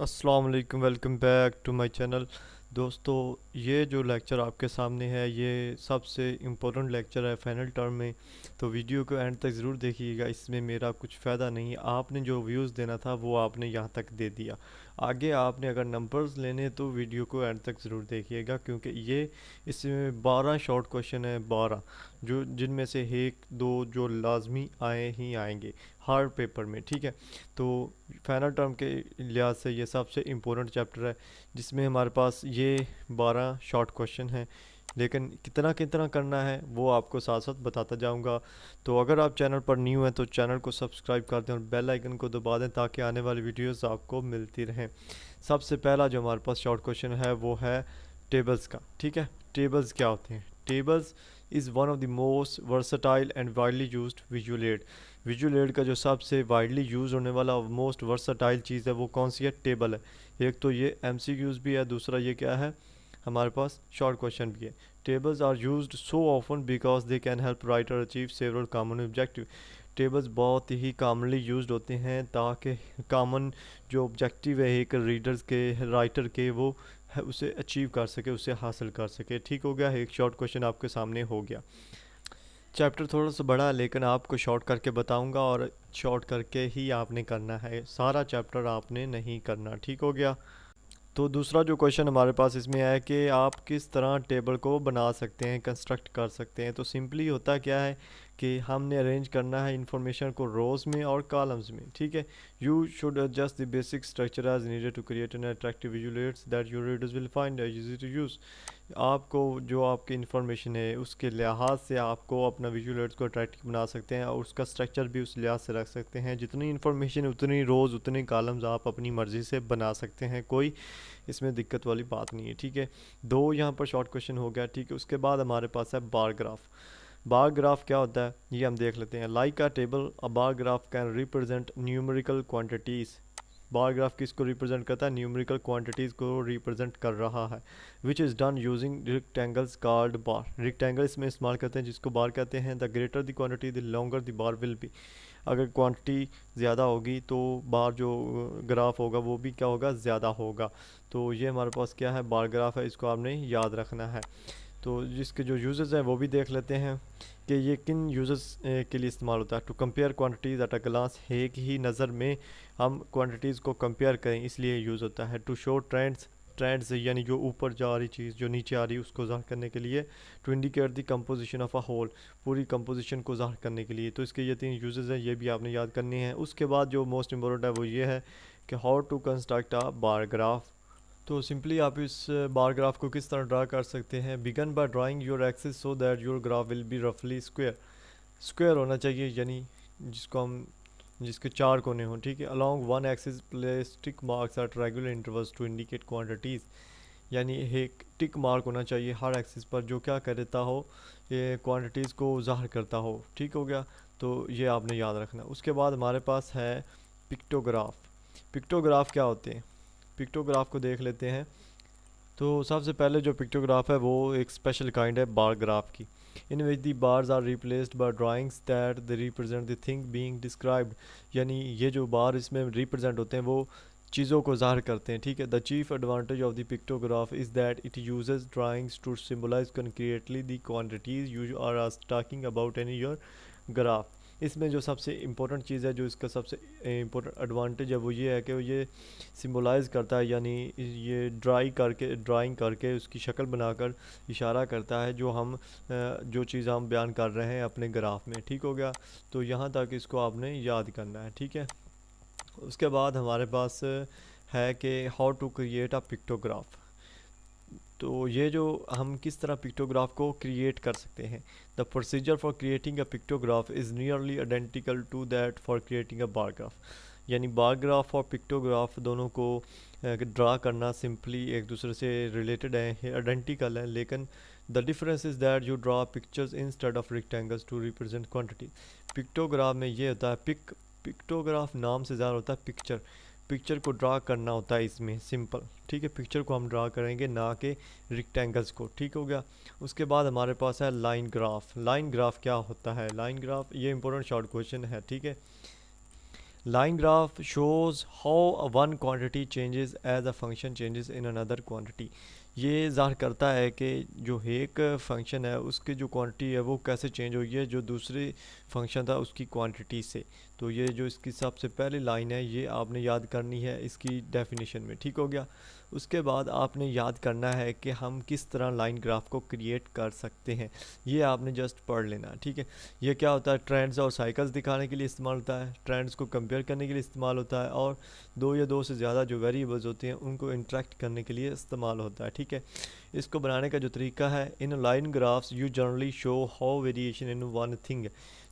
अस्सलाम वालेकुम, welcome back to my channel. दोस्तों, ये जो लेक्चर आपके सामने है ये सबसे इम्पोर्टेंट लेक्चर है फाइनल टर्म में। तो वीडियो को एंड तक ज़रूर देखिएगा, इसमें मेरा कुछ फ़ायदा नहीं है। आपने जो व्यूज़ देना था वो आपने यहाँ तक दे दिया। आगे आपने अगर नंबर्स लेने तो वीडियो को एंड तक ज़रूर देखिएगा, क्योंकि ये इसमें 12 शॉर्ट क्वेश्चन है, 12 जो जिनमें से एक दो जो लाजमी आए ही आएंगे हर पेपर में, ठीक है। तो फाइनल टर्म के लिहाज से ये सबसे इम्पोर्टेंट चैप्टर है, जिसमें हमारे पास ये 12 शॉर्ट क्वेश्चन हैं। लेकिन कितना कितना करना है वो आपको साथ साथ बताता जाऊंगा। तो अगर आप चैनल पर न्यू हैं तो चैनल को सब्सक्राइब कर दें और बेल आइकन को दबा दें ताकि आने वाली वीडियोस आपको मिलती रहें। सबसे पहला जो हमारे पास शॉर्ट क्वेश्चन है वो है टेबल्स का, ठीक है। टेबल्स क्या होते हैं? Tables is one of the most versatile and widely used visual add. Visual add का जो सबसे वाइडली यूज़ होने वाला मोस्ट वर्सटाइल चीज़ है वो कौन सी है? टेबल है। एक तो ये एमसीक्यूज़ भी है, दूसरा ये क्या है, हमारे पास शॉर्ट क्वेश्चन भी है। Tables are used so often because they can help writer achieve several common objective. Tables बहुत ही कॉमनली यूज्ड होते हैं ताकि कॉमन जो ऑब्जेक्टिव है एक रीडर्स के, राइटर के, वो उसे अचीव कर सके, उसे हासिल कर सके। ठीक हो गया, एक शॉर्ट क्वेश्चन आपके सामने हो गया। चैप्टर थोड़ा सा बड़ा है लेकिन आपको शॉर्ट करके बताऊंगा और शॉर्ट करके ही आपने करना है, सारा चैप्टर आपने नहीं करना। ठीक हो गया। तो दूसरा जो क्वेश्चन हमारे पास इसमें है कि आप किस तरह टेबल को बना सकते हैं, कंस्ट्रक्ट कर सकते हैं। तो सिंपली होता क्या है कि हमने अरेंज करना है इंफॉर्मेशन को रोज़ में और कॉलम्स में, ठीक है। You should adjust the basic structure as needed to create an attractive visual aids that your readers will find easy to use. आपको जो आपकी इन्फॉर्मेशन है उसके लिहाज से आपको अपना विजुअल एड्स को अट्रैक्टिव बना सकते हैं और उसका स्ट्रक्चर भी उस लिहाज से रख सकते हैं। जितनी इन्फॉर्मेशन उतनी रोज़ उतनी कॉलम्स आप अपनी मर्ज़ी से बना सकते हैं, कोई इसमें दिक्कत वाली बात नहीं है, ठीक है। दो यहाँ पर शॉर्ट क्वेश्चन हो गया, ठीक है। उसके बाद हमारे पास है बार ग्राफ। बार ग्राफ क्या होता है ये हम देख लेते हैं। Like a table, a bar graph can represent numerical quantities. Bar graph किसको रिप्रेजेंट करता है? न्यूमेरिकल क्वांटिटीज़ को रिप्रेजेंट कर रहा है। Which is done using rectangles called bar. Rectangle इसमें इस्तेमाल करते हैं जिसको बार कहते हैं। The greater the quantity the longer the bar will be. अगर क्वांटिटी ज़्यादा होगी तो बार जो ग्राफ होगा वो भी क्या होगा? ज़्यादा होगा। तो ये हमारे पास क्या है? बार ग्राफ है, इसको आपने याद रखना है। तो जिसके जो यूज़र्स हैं वो भी देख लेते हैं कि ये किन यूज़र्स के लिए इस्तेमाल होता है। To compare quantities at a glance, एक ही नज़र में हम क्वांटिटीज़ को कंपेयर करें इसलिए यूज़ होता है। टू शो ट्रेंड्स, ट्रेंड्स यानी जो ऊपर जा रही चीज़ जो नीचे आ रही है उसको ज़ाहिर करने के लिए। To indicate the composition of a whole, पूरी कंपोजिशन को ज़ाहिर करने के लिए। तो इसके ये 3 यूज़र्स हैं, ये भी आपने याद करने हैं। उसके बाद जो मोस्ट इंपॉर्टेंट है वो ये है कि how to construct a bar graph. तो सिंपली आप इस बार ग्राफ को किस तरह ड्रा कर सकते हैं? Begin by drawing your axis so that your graph will be रफली स्क्वायर। स्क्वायर होना चाहिए, यानी जिसको हम जिसके 4 कोने हों, ठीक है। Along one axis place tick marks at regular intervals to indicate quantities. यानी एक टिक मार्क होना चाहिए हर एक्सिस पर जो क्या कर देता हो, ये क्वांटिटीज़ को ज़ाहिर करता हो। ठीक हो गया, तो ये आपने याद रखना। उसके बाद हमारे पास है पिक्टोग्राफ। पिक्टोग्राफ क्या होते हैं? पिक्टोग्राफ को देख लेते हैं। तो सबसे पहले जो पिक्टोग्राफ है वो एक स्पेशल काइंड है बार ग्राफ की। In which the bars are replaced by drawings that they represent the thing being described. यानी ये जो बार इसमें रिप्रेजेंट होते हैं वो चीज़ों को ज़ाहिर करते हैं, ठीक है। The chief advantage of the pictograph is that it uses drawings to symbolize concretely the quantities you are talking about in your graph. इसमें जो सबसे इम्पोर्टेंट चीज़ है, जो इसका सबसे इम्पोर्टेंट एडवांटेज है वो ये है कि ये सिम्बलाइज़ करता है, यानी ये ड्राइंग करके उसकी शक्ल बनाकर इशारा करता है जो हम जो चीज़ हम बयान कर रहे हैं अपने ग्राफ में। ठीक हो गया, तो यहाँ तक इसको आपने याद करना है, ठीक है। उसके बाद हमारे पास है कि how to create a pictograph. तो ये जो हम किस तरह पिक्टोग्राफ को क्रिएट कर सकते हैं। The procedure for creating a pictograph is nearly identical to that for creating a bar graph. यानी बार ग्राफ और पिक्टोग्राफ दोनों को ड्रा करना सिंपली एक दूसरे से रिलेटेड है, आइडेंटिकल है। लेकिन the difference is that you draw pictures instead of rectangles to represent quantity. Pictograph में ये होता है, पिक्टोग्राफ नाम से ज़्यादा होता है पिक्चर। पिक्चर को ड्रा करना होता है इसमें सिंपल, ठीक है। पिक्चर को हम ड्रा करेंगे ना कि रेक्टेंगल्स को। ठीक हो गया। उसके बाद हमारे पास है लाइन ग्राफ। लाइन ग्राफ क्या होता है? लाइन ग्राफ ये इंपॉर्टेंट शॉर्ट क्वेश्चन है, ठीक है। Line graph shows how one quantity changes as a function changes in another quantity. ये ज़ाहिर करता है कि जो एक फंक्शन है उसकी जो क्वांटिटी है वो कैसे चेंज हुई है जो दूसरे फंक्शन था उसकी क्वांटिटी से। तो ये जो इसकी सबसे पहली लाइन है ये आपने याद करनी है इसकी डेफिनेशन में, ठीक हो गया। उसके बाद आपने याद करना है कि हम किस तरह लाइन ग्राफ को क्रिएट कर सकते हैं, ये आपने जस्ट पढ़ लेना, ठीक है। ये क्या होता है, ट्रेंड्स और साइकिल्स दिखाने के लिए इस्तेमाल होता है, ट्रेंड्स को कंपेयर करने के लिए इस्तेमाल होता है, और दो या दो से ज़्यादा जो वेरिएबल्स होते हैं उनको इंटरेक्ट करने के लिए इस्तेमाल होता है, ठीक है। इसको बनाने का जो तरीका है, in line graphs you generally show how variation in one thing,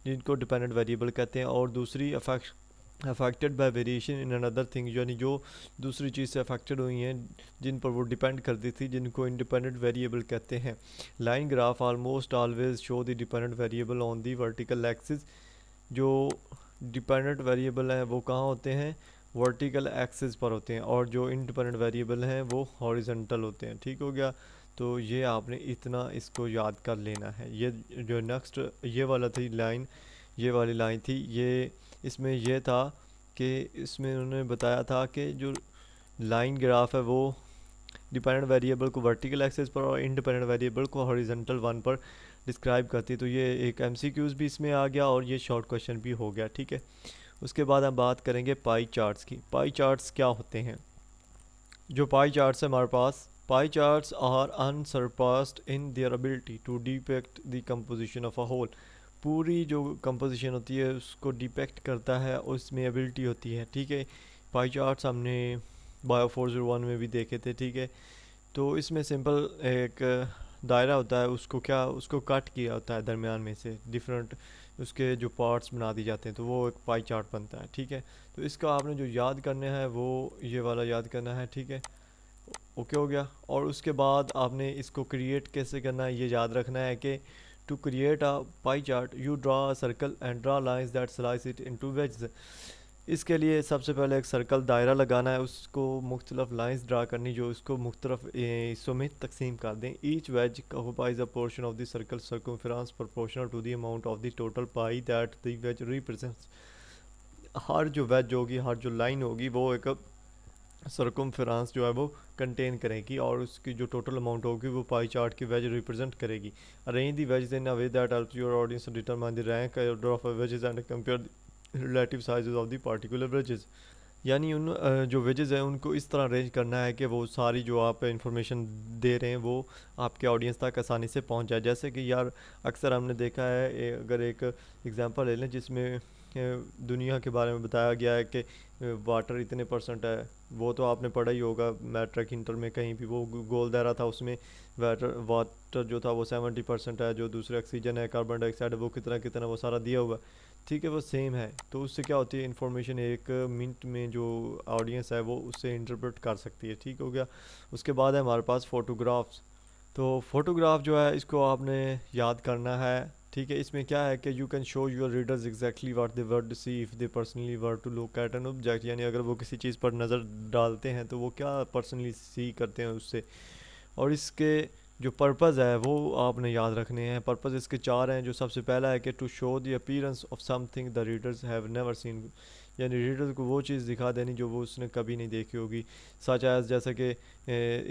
जिनको डिपेंडेंट वेरिएबल कहते हैं, और दूसरी affected by variation in another thing, यानी जो दूसरी चीज़ से अफेक्टेड हुई हैं जिन पर वो डिपेंड करती थी, जिनको इंडिपेंडेंट वेरिएबल कहते हैं। Line graph almost always show the dependent variable on the vertical axis. जो डिपेंडेंट वेरिएबल हैं वो कहाँ होते हैं, वर्टिकल एक्सिस पर होते हैं, और जो इंडिपेंडेंट वेरिएबल हैं वो हॉरिजॉन्टल होते हैं, ठीक हो गया। तो ये आपने इतना इसको याद कर लेना है। ये जो नेक्स्ट ये वाला थी लाइन, ये वाली लाइन थी, ये इसमें यह था कि इसमें उन्होंने बताया था कि जो लाइन ग्राफ है वो डिपेंडेंट वेरिएबल को वर्टिकल एक्सिस पर और इंडिपेंडेंट वेरिएबल को हॉरिजॉन्टल वन पर डिस्क्राइब करती है। तो ये एक एमसीक्यूज भी इसमें आ गया और ये शॉर्ट क्वेश्चन भी हो गया, ठीक है। उसके बाद हम बात करेंगे पाई चार्ट्स की। पाई चार्ट्स क्या होते हैं, जो पाई चार्ट्स है हमारे पास, pie charts are unsurpassed in their ability to depict the composition of a whole. पूरी जो कंपोजिशन होती है उसको डिपेक्ट करता है, उसमें एबिलिटी होती है, ठीक है। पाई चार्ट्स हमने बायो 401 में भी देखे थे, ठीक है। तो इसमें सिंपल एक दायरा होता है, उसको क्या उसको कट किया होता है दरमियान में से, डिफरेंट उसके जो पार्ट्स बना दिए जाते हैं, तो वो एक पाई चार्ट बनता है, ठीक है। तो इसका आपने जो याद करना है वो ये वाला याद करना है, ठीक है। ओके हो गया। और उसके बाद आपने इसको क्रिएट कैसे करना है ये याद रखना है कि to create a pie chart you draw a circle and draw lines that slice it into wedges. इसके लिए सबसे पहले एक सर्कल दायरा लगाना है, उसको मुख्तलिफ लाइंस ड्रा करनी जो उसको मुख्तलिफ हिस्सों में तकसीम कर दें। Each wedge occupies a portion of the circle circumference proportional to the amount of the total pie that the wedge represents. हर जो वेज होगी, हर जो लाइन होगी वो एक सर्कमफेरेंस जो है वो कंटेन करेगी, और उसकी जो टोटल अमाउंट होगी वो पाई चार्ट की वेज रिप्रेजेंट करेगी। Arrange the wages in a way that helps your audience determine the rank of wages and compare relative sizes of the particular wages. यानी उन जो वेजेस हैं उनको इस तरह अरेंज करना है कि वो सारी जो आप इंफॉर्मेशन दे रहे हैं वो आपके ऑडियंस तक आसानी से पहुंच जाए। जैसे कि यार अक्सर हमने देखा है, अगर एक एग्जांपल ले लें जिसमें दुनिया के बारे में बताया गया है कि वाटर इतने परसेंट है, वो तो आपने पढ़ा ही होगा मैट्रिक इंटर में, कहीं भी वो गोल दायरा था, उसमें वाटर जो था वो 70% है, जो दूसरे ऑक्सीजन है, कार्बन डाइऑक्साइड है, वो कितना कितना वो सारा दिया हुआ, ठीक है, वो सेम है। तो उससे क्या होती है, इन्फॉर्मेशन एक मिनट में जो ऑडियंस है वो उससे इंटरप्रेट कर सकती है, ठीक हो गया। उसके बाद है हमारे पास फ़ोटोग्राफ्स। तो फोटोग्राफ जो है इसको आपने याद करना है, ठीक है। इसमें क्या है कि you can show your readers exactly what they were to see if they personally were to look at an object. यानी अगर वो किसी चीज़ पर नज़र डालते हैं तो वो क्या पर्सनली सी करते हैं उससे। और इसके जो पर्पज़ है वो आपने याद रखने हैं। पर्पज़ इसके चार हैं। जो सबसे पहला है कि to show the appearance of something the readers have never seen, यानी रीडर को वो चीज़ दिखा देनी जो वो उसने कभी नहीं देखी होगी। सच एज जैसे कि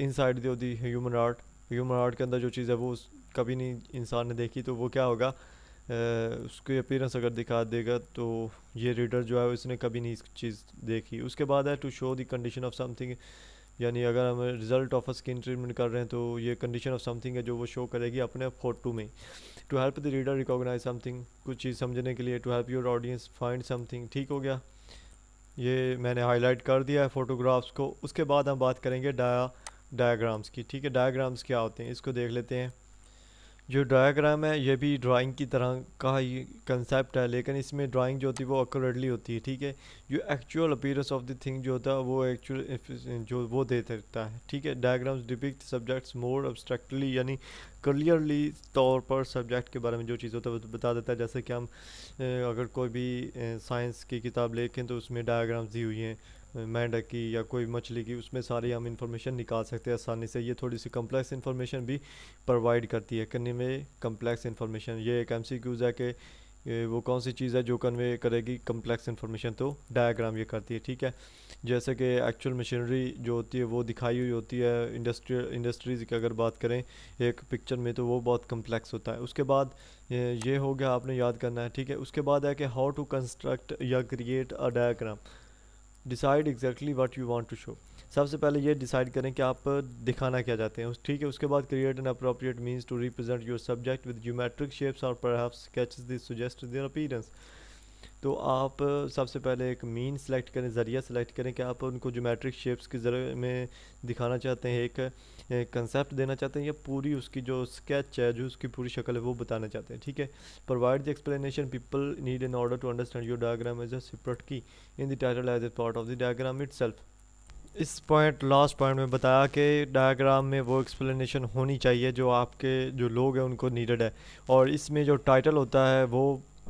inside the human art, human art के अंदर जो चीज़ है वो कभी नहीं इंसान ने देखी, तो वो क्या होगा, उसकी अपीयरेंस अगर दिखा देगा तो ये रीडर जो है उसने कभी नहीं इस चीज़ देखी। उसके बाद है to show the condition of something, यानी अगर हम result of a skin treatment कर रहे हैं तो ये कंडीशन ऑफ समथिंग है जो वो शो करेगी अपने फोटो में। To help the reader recognize something, कुछ चीज़ समझने के लिए। To help your audience find something, ठीक हो गया। ये मैंने हाईलाइट कर दिया है फोटोग्राफ्स को। उसके बाद हम बात करेंगे डायाग्राम्स की, ठीक है। डायाग्राम्स क्या होते हैं इसको देख लेते हैं। जो डायग्राम है ये भी ड्राइंग की तरह का ही कंसेप्ट है, लेकिन इसमें ड्राइंग जो होती है वो एक्यूरेटली होती है, ठीक है। जो actual appearance of the thing जो होता है वो एक्चुअल जो वो दे देता है, ठीक है। डायग्राम्स डिपिक्ट सब्जेक्ट्स मोर अब्स्ट्रैक्टली, यानी क्लियरली तौर पर सब्जेक्ट के बारे में जो चीज़ होता है वो बता देता है। जैसे कि हम अगर कोई भी साइंस की किताब लेखें तो उसमें डायग्राम्स दी हुई हैं मेंढक की या कोई मछली की, उसमें सारी हम इंफॉर्मेशन निकाल सकते हैं आसानी से। ये थोड़ी सी कम्प्लेक्स इन्फॉर्मेशन भी प्रोवाइड करती है, करने में कम्प्लेक्स इन्फॉर्मेशन। ये एक एमसीक्यूज़ है कि वो कौन सी चीज़ है जो कन्वे करेगी कम्प्लेक्स इन्फॉर्मेशन, तो डायग्राम ये करती है, ठीक है। जैसे कि एक्चुअल मशीनरी जो होती है वो दिखाई हुई होती है, इंडस्ट्रीज़ की अगर बात करें एक पिक्चर में, तो वो बहुत कम्प्लेक्स होता है। उसके बाद ये हो गया, आपने याद करना है, ठीक है। उसके बाद है कि हाउ टू कंस्ट्रक्ट या create a diagram, decide exactly what you want to show. सबसे पहले ये डिसाइड करें कि आप दिखाना क्या चाहते हैं, ठीक है। उसके बाद create an appropriate means to represent your subject with geometric shapes और perhaps sketches that suggest their appearance. तो आप सबसे पहले एक मीन सेलेक्ट करें, ज़रिया सेलेक्ट करें कि आप उनको ज्योमेट्रिक शेप्स के ज़रिए में दिखाना चाहते हैं, एक कंसेप्ट देना चाहते हैं, या पूरी उसकी जो स्केच है, जो उसकी पूरी शक्ल है वो बताना चाहते हैं, ठीक है। Provide the explanation people need in order to understand your diagram as a separate key in the title as a part of the diagram itself. इस पॉइंट लास्ट पॉइंट में बताया कि डायग्राम में वो एक्सप्लेनेशन होनी चाहिए जो आपके जो लोग हैं उनको नीडेड है, और इसमें जो टाइटल होता है वो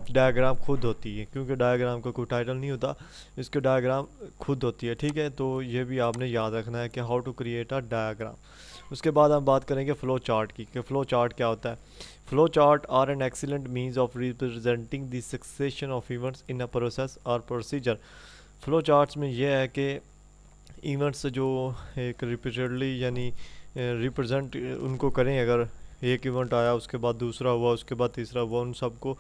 डायग्राम खुद होती है, क्योंकि डायग्राम का कोई टाइटल नहीं होता, इसके डायग्राम खुद होती है, ठीक है। तो ये भी आपने याद रखना है कि how to create a diagram. उसके बाद हम बात करेंगे फ़्लो चार्ट की, कि फ़्लो चार्ट क्या होता है। Flow chart are an excellent means of representing the succession of events in a process और प्रोसीजर। फ़्लो चार्ट्स में यह है कि इवेंट्स जो एक रिपीटेडली यानी रिप्रेजेंट उनको करें, अगर एक इवेंट आया उसके बाद दूसरा हुआ उसके बाद तीसरा हुआ, उन सबको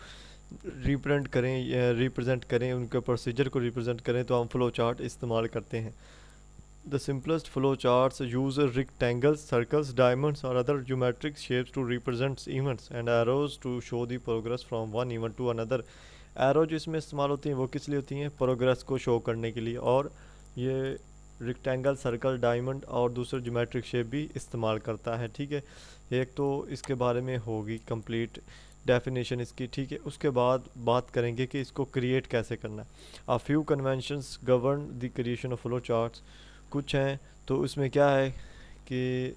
रिप्रेजेंट करें, रिप्रेजेंट करें, उनके प्रोसीजर को रिप्रेजेंट करें, तो हम फ़्लो चार्ट इस्तेमाल करते हैं। The simplest flow charts use rectangles, circles, diamonds और other geometric shapes to represent events and arrows to show the progress from one event to another. Arrow जो इसमें इस्तेमाल होती हैं वो किस लिए होती हैं, प्रोग्रेस को शो करने के लिए, और ये रेक्टेंगल, सर्कल, डायमंड और दूसरे ज्योमेट्रिक शेप भी इस्तेमाल करता है, ठीक है। एक तो इसके बारे में होगी कंप्लीट डेफिनेशन इसकी, ठीक है। उसके बाद बात करेंगे कि इसको क्रिएट कैसे करना है। A few conventions govern the creation of flow charts, कुछ हैं तो उसमें क्या है कि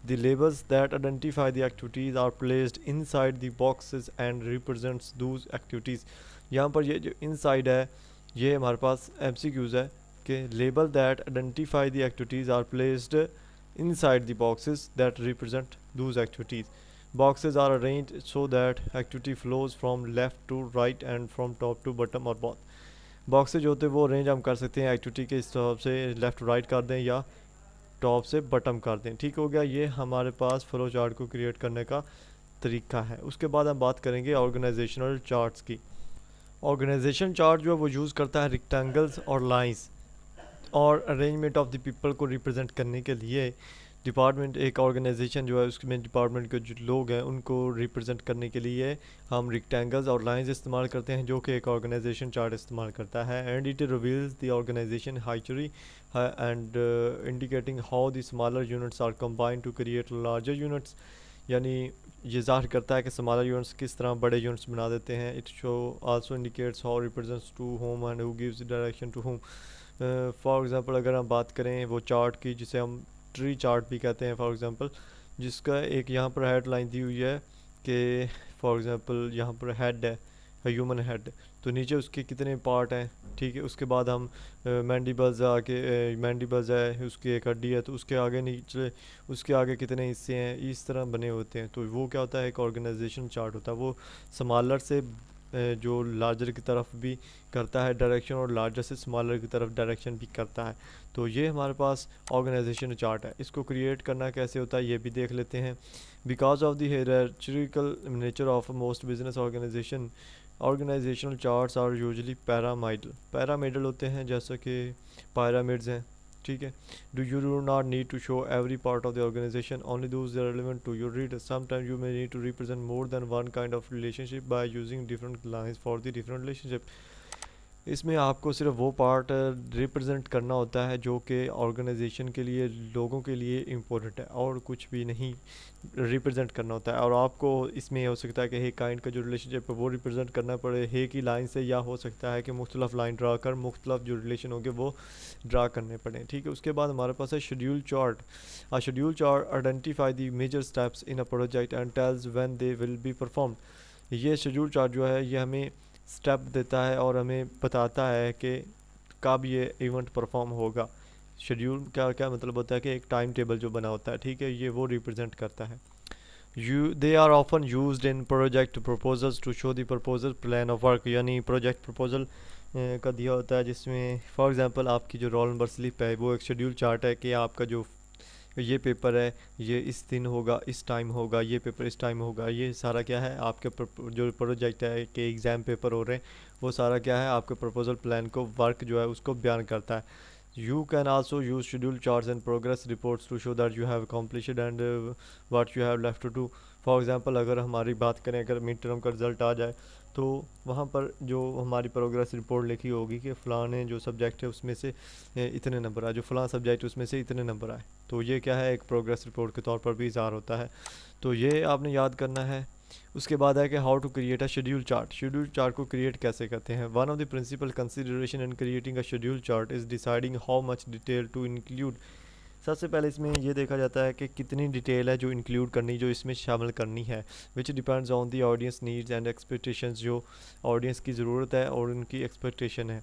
the labels that identify the activities are placed inside the boxes and represents those activities। यहाँ पर ये जो inside है ये हमारे पास MCQs है कि label that identify the activities are placed inside the boxes that represent those activities। Boxes are arranged so that activity flows from left to right and from top to bottom or both। Boxes जो होते हैं वो arrange हम कर सकते हैं activity के हिसाब से, लेफ़्ट राइट कर दें या टॉप से बटम कर दें, ठीक हो गया। ये हमारे पास फ्लो चार्ट को क्रिएट करने का तरीका है। उसके बाद हम बात करेंगे ऑर्गेनाइजेशनल चार्ट्स की। ऑर्गेनाइजेशन चार्ट जो है वो यूज़ करता है रेक्टेंगल्स और लाइंस और अरेंजमेंट ऑफ द पीपल को रिप्रेजेंट करने के लिए। डिपार्टमेंट, एक ऑर्गेनाइजेशन जो है उसमें डिपार्टमेंट के जो लोग हैं उनको रिप्रेजेंट करने के लिए हम रेक्टेंगल्स और लाइंस इस्तेमाल करते हैं, जो कि एक ऑर्गेनाइजेशन चार्ट इस्तेमाल करता है। And it reveals the organization हाइचरी and indicating how the smaller units are combined to create larger units, यानी ये ज़ाहिर करता है कि स्मॉलर यूनिट्स किस तरह बड़े यूनिट्स बना देते हैं। It show also indicates how represents to whom and who gives direction to whom. For example अगर हम बात करें वो चार्ट की, जिसे हम ट्री चार्ट भी कहते हैं फॉर एग्ज़ाम्पल, जिसका एक यहाँ पर हेडलाइन दी हुई है कि फॉर एग्ज़ाम्पल यहाँ पर हेड है, ह्यूमन हेड, तो नीचे उसके कितने पार्ट हैं, ठीक है। उसके बाद हम मैंडिबल्स आके, मैंडिबल्स है उसकी एक हड्डी है, तो उसके आगे नीचे उसके आगे कितने हिस्से हैं, इस तरह बने होते हैं। तो वो क्या होता है, एक ऑर्गेनाइजेशन चार्ट होता है। वो स्मॉलर से जो लार्जर की तरफ भी करता है डायरेक्शन, और लार्जर से स्मॉलर की तरफ डायरेक्शन भी करता है। तो ये हमारे पास ऑर्गेनाइजेशन चार्ट है। इसको क्रिएट करना कैसे होता है ये भी देख लेते हैं। Because of the hierarchical nature of most business organizational charts are usually pyramidal होते हैं, जैसे कि पिरामिड्स हैं, ठीक है। Do not need to show every part of the organization, only those are relevant to your reader. Sometimes you may need to represent more than one kind of relationship by using different lines for the different relationship. इसमें आपको सिर्फ वो part represent करना होता है जो कि organisation के लिए, लोगों के लिए इम्पोर्टेंट है, और कुछ भी नहीं रिप्रेजेंट करना होता है। और आपको इसमें हो सकता है कि हे काइंड का जो रिलेशनशिप है वो रिप्रेजेंट करना पड़े हे की लाइन से, या हो सकता है कि मुख्तलिफ लाइन ड्रा कर मुख्तलिफ जो रिलेशन होंगे वो ड्रा करने पड़े, ठीक है। उसके बाद हमारे पास है schedule chart. A schedule chart identify the major steps in a project and tells when they will be performed. ये शेड्यूल चार्ट जो है ये हमें स्टेप देता है और हमें बताता है कि कब ये इवेंट परफॉर्म होगा। शेड्यूल क्या क्या मतलब होता है कि एक टाइम टेबल जो बना होता है, ठीक है, ये वो रिप्रेजेंट करता है। They are often used in project proposals to show the proposal plan of work, यानी प्रोजेक्ट प्रपोजल का दिया होता है जिसमें फॉर एग्जांपल आपकी जो रोल नंबर स्लिप है वो एक शेड्यूल चार्ट है कि आपका जो ये पेपर है ये इस दिन होगा, इस टाइम होगा, ये पेपर इस टाइम होगा। ये सारा क्या है आपके जो प्रोजेक्ट है कि एग्ज़ाम पेपर हो रहे हैं वो सारा क्या है आपके प्रपोजल प्लान को, वर्क जो है उसको बयान करता है। You can also use schedule charts and progress reports to show that you have accomplished and what you have left to do. For example, अगर हमारी बात करें, अगर मिड टर्म का रिज़ल्ट आ जाए तो वहाँ पर जो हमारी प्रोग्रेस रिपोर्ट लिखी होगी कि फ़लाने जो सब्जेक्ट है उसमें से इतने नंबर आए, जो फ़लाँ सब्जेक्ट उसमें से इतने नंबर आए। तो ये क्या है एक प्रोग्रेस रिपोर्ट के तौर पर भी इज़हार होता है। तो ये आपने याद करना है। उसके बाद है कि how to create a schedule chart. Schedule chart को क्रिएट कैसे करते हैं। One of the principal consideration in creating a schedule chart is deciding how much detail to include. सबसे पहले इसमें ये देखा जाता है कि कितनी डिटेल है जो इंक्लूड करनी, जो इसमें शामिल करनी है, which depends on the audience needs and expectations, जो ऑडियंस की ज़रूरत है और उनकी एक्सपेक्टेशन है।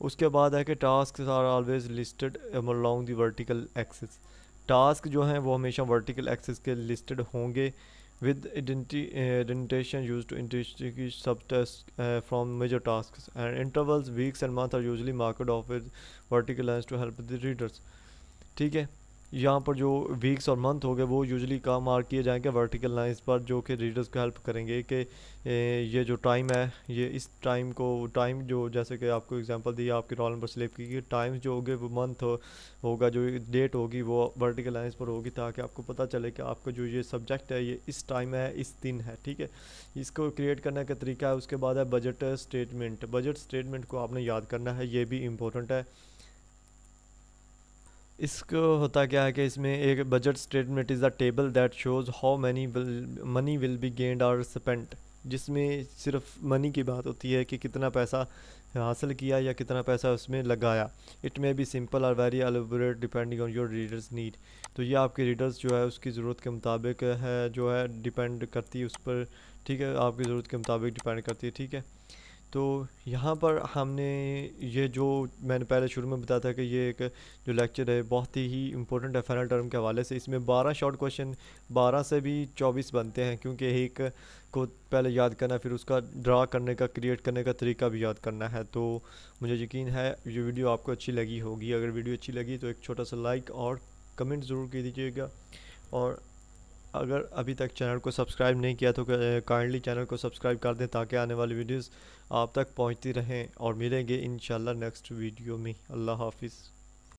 उसके बाद है कि task are always listed along the vertical axis. Task जो हैं वो हमेशा वर्टिकल एक्सिस के लिस्टेड होंगे with indentation used to distinguish subtasks from major tasks, and intervals weeks and months are usually marked off with vertical lines to help the readers। ठीक है, यहाँ पर जो वीक्स और मंथ हो गए वो यूजुअली कहाँ मार्क किए जाएंगे वर्टिकल लाइंस पर, जो कि रीडर्स को हेल्प करेंगे कि ये जो टाइम है ये इस टाइम को, टाइम जो जैसे कि आपको एग्जांपल दी आपके रोल नंबर स्लिप की कि टाइम जो होंगे वो मंथ होगा, जो डेट होगी वो वर्टिकल लाइंस पर होगी, ताकि आपको पता चले कि आपका जो ये सब्जेक्ट है ये इस टाइम है, इस दिन है। ठीक है, इसको क्रिएट करने का तरीका है। उसके बाद है बजट स्टेटमेंट। बजट स्टेटमेंट को आपने याद करना है, ये भी इम्पोर्टेंट है। इसको होता क्या है कि इसमें एक budget statement is the table that shows how many will be gained और स्पेंट, जिसमें सिर्फ मनी की बात होती है कि कितना पैसा हासिल किया या कितना पैसा उसमें लगाया। इट मे बी सिंपल और very elaborate depending on your readers need. तो ये आपके रीडर्स जो है उसकी ज़रूरत के मुताबिक है, जो है डिपेंड करती है उस पर। ठीक है, आपकी ज़रूरत के मुताबिक डिपेंड करती है। ठीक है, तो यहाँ पर हमने ये जो मैंने पहले शुरू में बताया था कि ये एक जो लेक्चर है बहुत ही इंपॉर्टेंट है फाइनल टर्म के हवाले से। इसमें 12 शॉर्ट क्वेश्चन, 12 से भी 24 बनते हैं, क्योंकि एक को पहले याद करना, फिर उसका ड्रा करने का, क्रिएट करने का तरीका भी याद करना है। तो मुझे यकीन है ये वीडियो आपको अच्छी लगी होगी। अगर वीडियो अच्छी लगी तो एक छोटा सा लाइक और कमेंट ज़रूर कर दीजिएगा, और अगर अभी तक चैनल को सब्सक्राइब नहीं किया तो काइंडली चैनल को सब्सक्राइब कर दें, ताकि आने वाली वीडियोस आप तक पहुंचती रहें। और मिलेंगे इंशाल्लाह नेक्स्ट वीडियो में। अल्लाह हाफिज़।